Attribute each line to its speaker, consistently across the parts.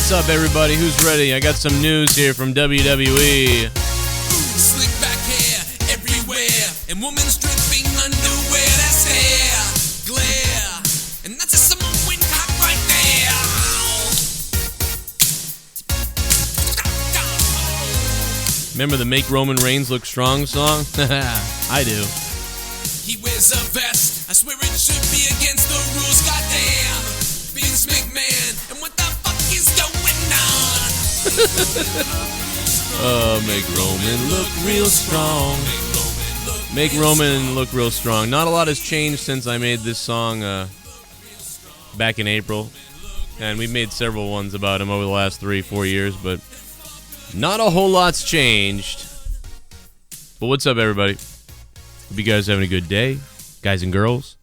Speaker 1: What's up, everybody? Who's ready? I got some news here from WWE.
Speaker 2: Slick back hair everywhere, and women stripping underwear. That's hair glare, and that's a summer wind cock right there.
Speaker 1: Remember the Make Roman Reigns Look Strong song? I do.
Speaker 2: He wears a vest. I swear it should be against the rules. Goddamn, Vince McMahon, and what the fuck is going on?
Speaker 1: Make Roman look real strong. Make Roman look real strong. Not a lot has changed since I made this song back in April. And we've made several ones about him over the last 3-4 years, but not a whole lot's changed. But what's up, everybody? Hope you guys are having a good day, guys and girls.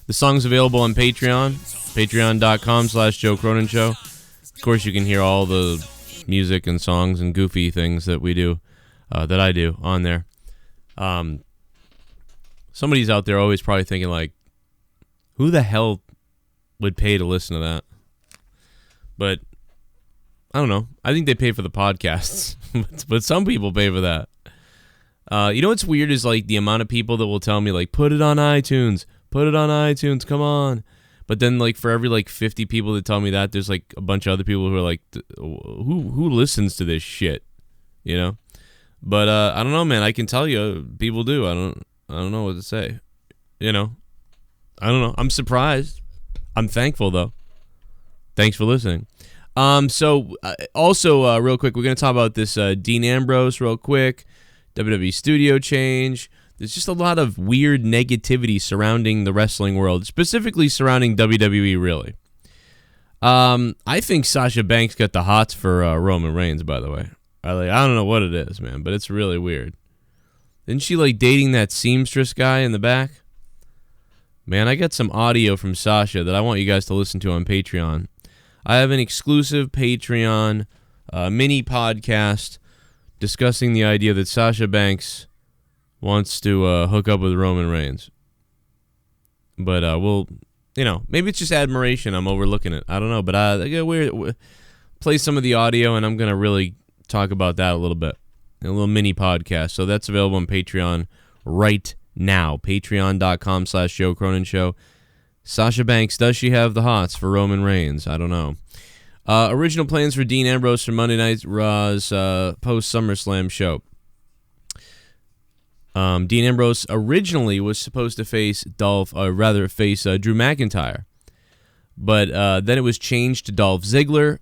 Speaker 1: The song's available on Patreon, patreon.com/Joe Cronin Show. Of course, you can hear all the music and songs and goofy things that we do, that I do on there. Somebody's out there always probably thinking, like, who the hell would pay to listen to that? But I don't know. I think they pay for the podcasts, but some people pay for that. You know what's weird is, like, the amount of people that will tell me, like, put it on iTunes, come on. But then, like, for every, like, 50 people that tell me that, there's, like, a bunch of other people who are like, who listens to this shit, you know? But I don't know, man. I can tell you, people do. I don't know what to say, you know? I don't know. I'm surprised. I'm thankful, though. Thanks for listening. Also, real quick, we're going to talk about this Dean Ambrose real quick. WWE studio change. There's just a lot of weird negativity surrounding the wrestling world, specifically surrounding WWE, really. I think Sasha Banks got the hots for Roman Reigns, by the way. I don't know what it is, man, but it's really weird. Isn't she, like, dating that seamstress guy in the back? Man, I got some audio from Sasha that I want you guys to listen to on Patreon. I have an exclusive Patreon mini podcast discussing the idea that Sasha Banks wants to hook up with Roman Reigns. But we'll, you know, maybe it's just admiration. I'm overlooking it. I don't know. But we'll play some of the audio, and I'm going to really talk about that a little bit. A little mini podcast. So that's available on Patreon right now. Patreon.com/Joe Cronin Show. Sasha Banks, does she have the hots for Roman Reigns? I don't know. Original plans for Dean Ambrose for Monday Night Raw's post-SummerSlam show. Dean Ambrose originally was supposed to face Drew McIntyre, but then it was changed to Dolph Ziggler.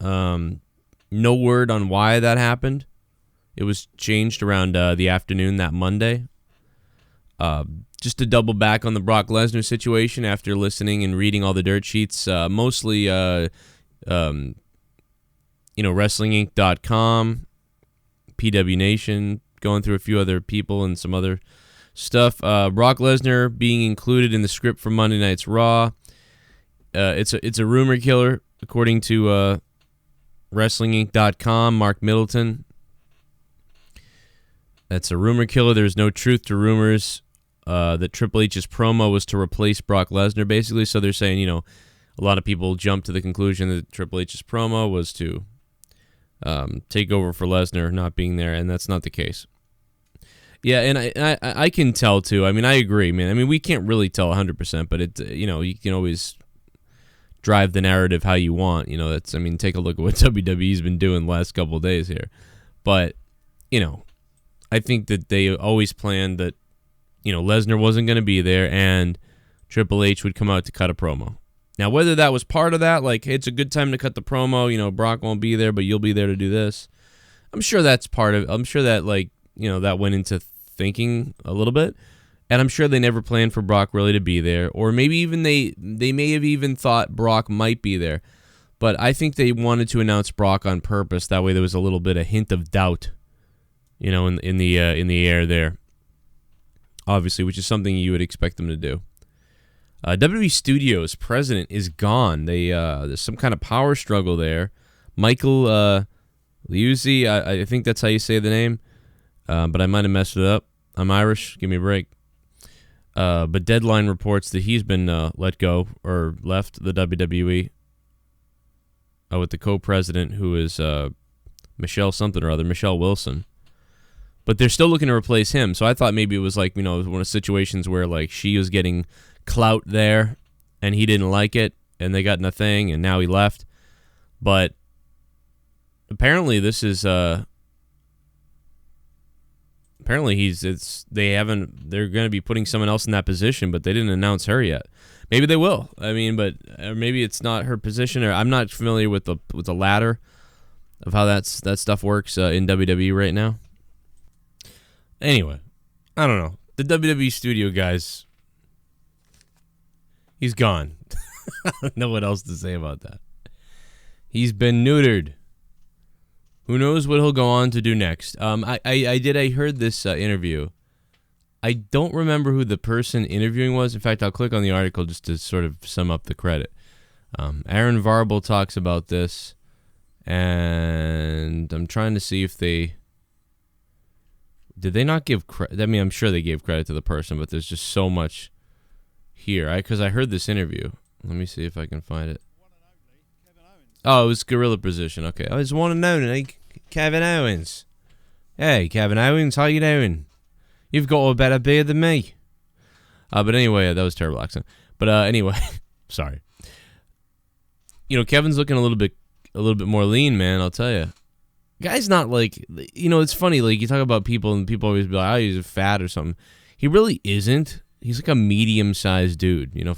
Speaker 1: No word on why that happened. It was changed around the afternoon that Monday. Just to double back on the Brock Lesnar situation after listening and reading all the dirt sheets, mostly, WrestlingInc.com, PW Nation, going through a few other people and some other stuff. Brock Lesnar being included in the script for Monday Night's Raw. It's a rumor killer, according to WrestlingInc.com, Mark Middleton. That's a rumor killer. There's no truth to rumors. That Triple H's promo was to replace Brock Lesnar, basically. So they're saying, a lot of people jumped to the conclusion that Triple H's promo was to take over for Lesnar not being there, and that's not the case. Yeah, and I can tell, too. I mean, I agree, man. I mean, we can't really tell 100%, but it, you can always drive the narrative how you want. Take a look at what WWE's been doing the last couple of days here. But, I think that they always planned that, Lesnar wasn't going to be there, and Triple H would come out to cut a promo. Now, whether that was part of that, like, hey, it's a good time to cut the promo, Brock won't be there, but you'll be there to do this. I'm sure that's part of it. I'm sure that, that went into thinking a little bit, and I'm sure they never planned for Brock really to be there, or maybe even they may have even thought Brock might be there, but I think they wanted to announce Brock on purpose. That way there was a little bit of hint of doubt, in the air there. Obviously, which is something you would expect them to do. WWE Studios president is gone. There's some kind of power struggle there. Michael Liuzzi, I think that's how you say the name, but I might have messed it up. I'm Irish. Give me a break. But Deadline reports that he's been let go or left the WWE. with the co-president, who is Michelle something or other, Michelle Wilson. But they're still looking to replace him. So I thought maybe it was like, you know, one of situations where like she was getting clout there and he didn't like it and they got in a thing and now he left. But apparently this is they're going to be putting someone else in that position, but they didn't announce her yet. Maybe they will. I mean, but maybe it's not her position, or I'm not familiar with the ladder of how that stuff works in WWE right now. Anyway, I don't know. The WWE studio guys, he's gone. I don't know what else to say about that. He's been neutered. Who knows what he'll go on to do next? I heard this interview. I don't remember who the person interviewing was. In fact, I'll click on the article just to sort of sum up the credit. Aaron Varble talks about this, and I'm trying to see if they... Did they not give credit? I mean, I'm sure they gave credit to the person, but there's just so much here. Because I heard this interview. Let me see if I can find it. Oh, it was Gorilla Position. Okay. I was one and only Kevin Owens. Hey, Kevin Owens, how you doing? You've got a better beard than me. But anyway, that was a terrible accent. But anyway, sorry. You know, Kevin's looking a little bit more lean, man, I'll tell you. Guy's not like, you know, it's funny, like you talk about people and people always be like, oh, he's fat or something. He really isn't. He's like a medium-sized dude, you know.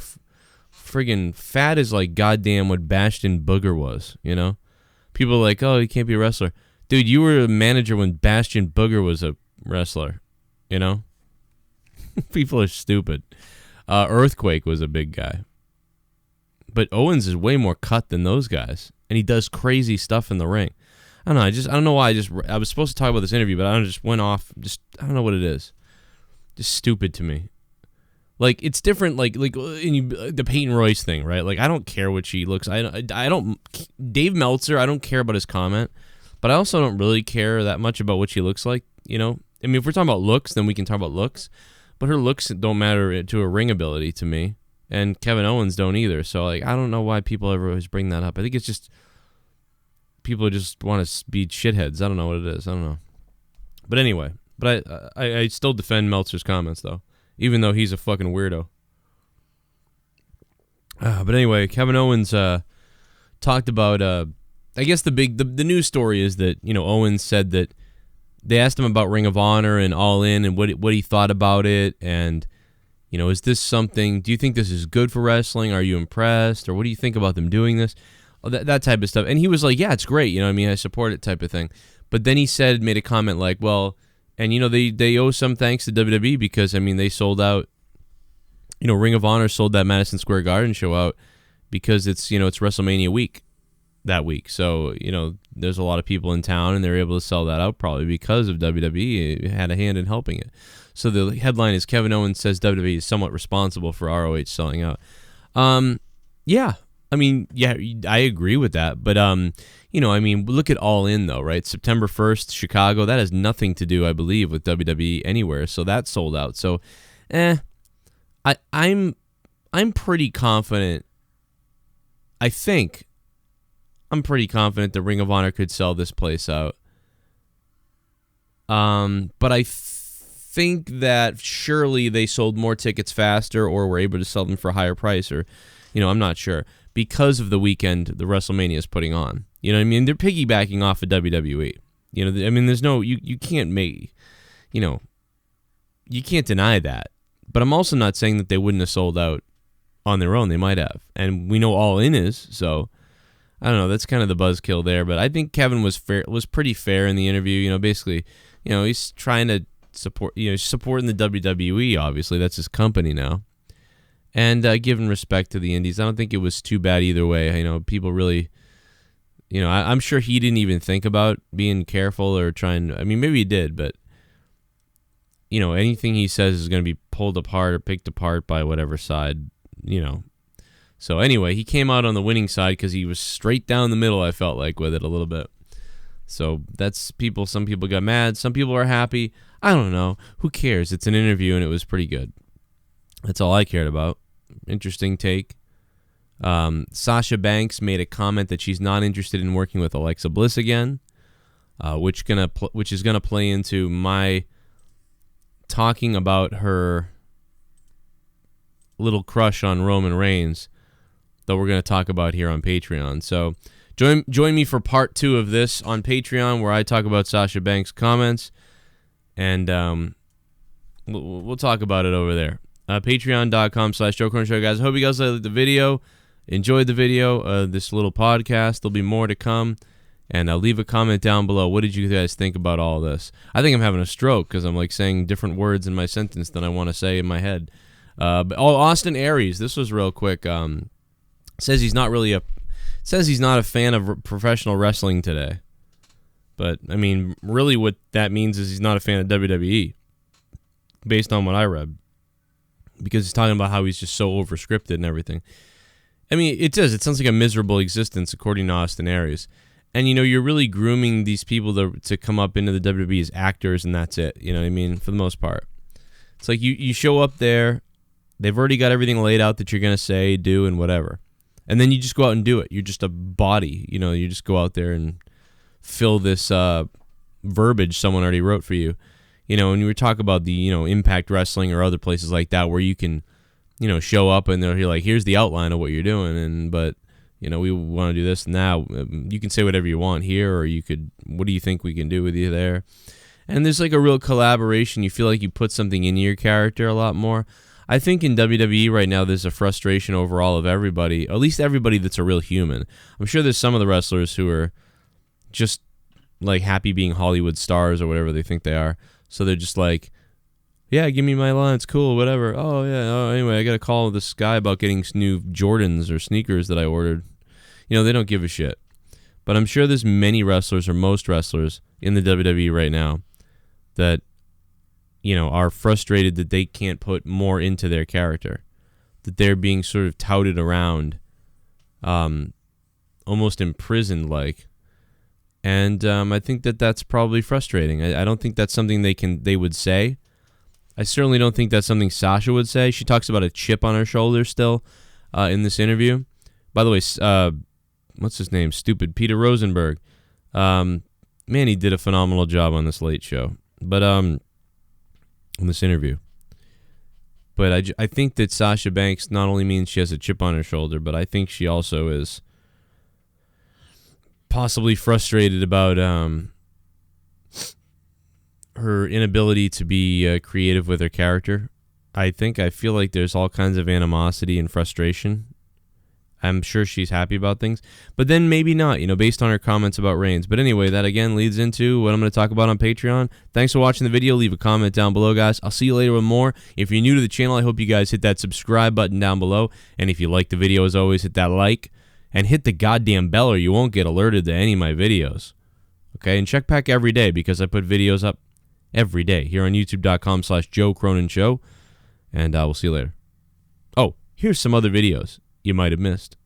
Speaker 1: Friggin' fat is like goddamn what Bastion Booger was, you know. People are like, oh, he can't be a wrestler. Dude, you were a manager when Bastion Booger was a wrestler, you know. People are stupid. Earthquake was a big guy. But Owens is way more cut than those guys. And he does crazy stuff in the ring. I don't know. I don't know why. I was supposed to talk about this interview, but I just went off. I don't know what it is. Just stupid to me. Like it's different. Like the Peyton Royce thing, right? Like I don't care what she looks. I don't. Dave Meltzer. I don't care about his comment, but I also don't really care that much about what she looks like. You know. I mean, if we're talking about looks, then we can talk about looks. But her looks don't matter to her ring ability to me, and Kevin Owens don't either. So like I don't know why people ever always bring that up. I think it's just. People just want to be shitheads. I don't know what it is. I don't know. But anyway, I still defend Meltzer's comments, though, even though he's a fucking weirdo. But anyway, Kevin Owens talked about, I guess the news story is that, you know, Owens said that they asked him about Ring of Honor and All In and what he thought about it. And, you know, is this something, do you think this is good for wrestling? Are you impressed? Or what do you think about them doing this? That type of stuff. And he was like, yeah, it's great. You know what I mean? I support it type of thing. But then he made a comment like, well, and, you know, they owe some thanks to WWE because, I mean, they sold out, you know, Ring of Honor sold that Madison Square Garden show out because it's, you know, it's WrestleMania week that week. So, you know, there's a lot of people in town and they're able to sell that out probably because of WWE had a hand in helping it. So the headline is Kevin Owens says WWE is somewhat responsible for ROH selling out. Yeah. I mean, yeah, I agree with that, but, you know, I mean, look at All In, though, right? September 1st, Chicago, that has nothing to do, I believe, with WWE anywhere, so that's sold out. So, I'm pretty confident, I think, I'm pretty confident that Ring of Honor could sell this place out. But I think that surely they sold more tickets faster or were able to sell them for a higher price or, you know, I'm not sure. Because of the weekend the WrestleMania is putting on. You know what I mean? They're piggybacking off of WWE. You know, I mean, there's no, you can't make, you know, you can't deny that. But I'm also not saying that they wouldn't have sold out on their own. They might have. And we know All In is, so I don't know. That's kind of the buzzkill there. But I think Kevin was pretty fair in the interview. You know, basically, you know, he's trying to support, you know, supporting the WWE, obviously. That's his company now. And giving respect to the indies. I don't think it was too bad either way. You know, people really, you know, I'm sure he didn't even think about being careful or trying. I mean, maybe he did, but, you know, anything he says is going to be pulled apart or picked apart by whatever side, you know. So anyway, he came out on the winning side because he was straight down the middle, I felt like, with it a little bit. So that's people. Some people got mad. Some people are happy. I don't know. Who cares? It's an interview, and it was pretty good. That's all I cared about. Interesting take. Sasha Banks made a comment that she's not interested in working with Alexa Bliss again, which is gonna play into my talking about her little crush on Roman Reigns that we're gonna talk about here on Patreon. So join me for part 2 of this on Patreon, where I talk about Sasha Banks' comments, and we'll talk about it over there. Patreon.com/Joe Cronin Show, guys. I hope you guys liked the video, enjoyed the video, this little podcast. There'll be more to come, and leave a comment down below. What did you guys think about all this? I think I'm having a stroke because I'm like saying different words in my sentence than I want to say in my head. Austin Aries, this was real quick. Says he's not a fan of professional wrestling today. But I mean, really, what that means is he's not a fan of WWE, based on what I read, because he's talking about how he's just so overscripted and everything. I mean, it does. It sounds like a miserable existence, according to Austin Aries. And, you're really grooming these people to come up into the WWE as actors, and that's it. You know what I mean? For the most part. It's like you show up there, they've already got everything laid out that you're going to say, do, and whatever. And then you just go out and do it. You're just a body. You just go out there and fill this verbiage someone already wrote for you. And you were talking about the, Impact Wrestling or other places like that where you can, show up and they're like, here's the outline of what you're doing. But we want to do this and that. You can say whatever you want here, or what do you think we can do with you there? And there's like a real collaboration. You feel like you put something into your character a lot more. I think in WWE right now, there's a frustration overall of everybody, at least everybody that's a real human. I'm sure there's some of the wrestlers who are just like happy being Hollywood stars or whatever they think they are. So they're just like, yeah, give me my line, it's cool, whatever. Oh, yeah, anyway, I got to call this guy about getting new Jordans or sneakers that I ordered. They don't give a shit. But I'm sure there's many wrestlers, or most wrestlers in the WWE right now that, are frustrated that they can't put more into their character, that they're being sort of touted around, almost imprisoned like. And I think that's probably frustrating. I don't think that's something they would say. I certainly don't think that's something Sasha would say. She talks about a chip on her shoulder still in this interview. By the way, what's his name? Stupid Peter Rosenberg. Man, he did a phenomenal job on this Late Show. But on this interview. But I think that Sasha Banks not only means she has a chip on her shoulder, but I think she also is possibly frustrated about her inability to be creative with her character. I feel like there's all kinds of animosity and frustration. I'm sure she's happy about things, but then maybe not, based on her comments about Reigns. But anyway, that again leads into what I'm going to talk about on Patreon. Thanks for watching the video. Leave a comment down below, guys. I'll see you later with more. If you're new to the channel, I hope you guys hit that subscribe button down below. And if you like the video, as always, hit that like and hit the goddamn bell, or you won't get alerted to any of my videos. Okay, and check back every day, because I put videos up every day here on youtube.com/Joe Cronin Show. And we'll see you later. Oh, here's some other videos you might have missed.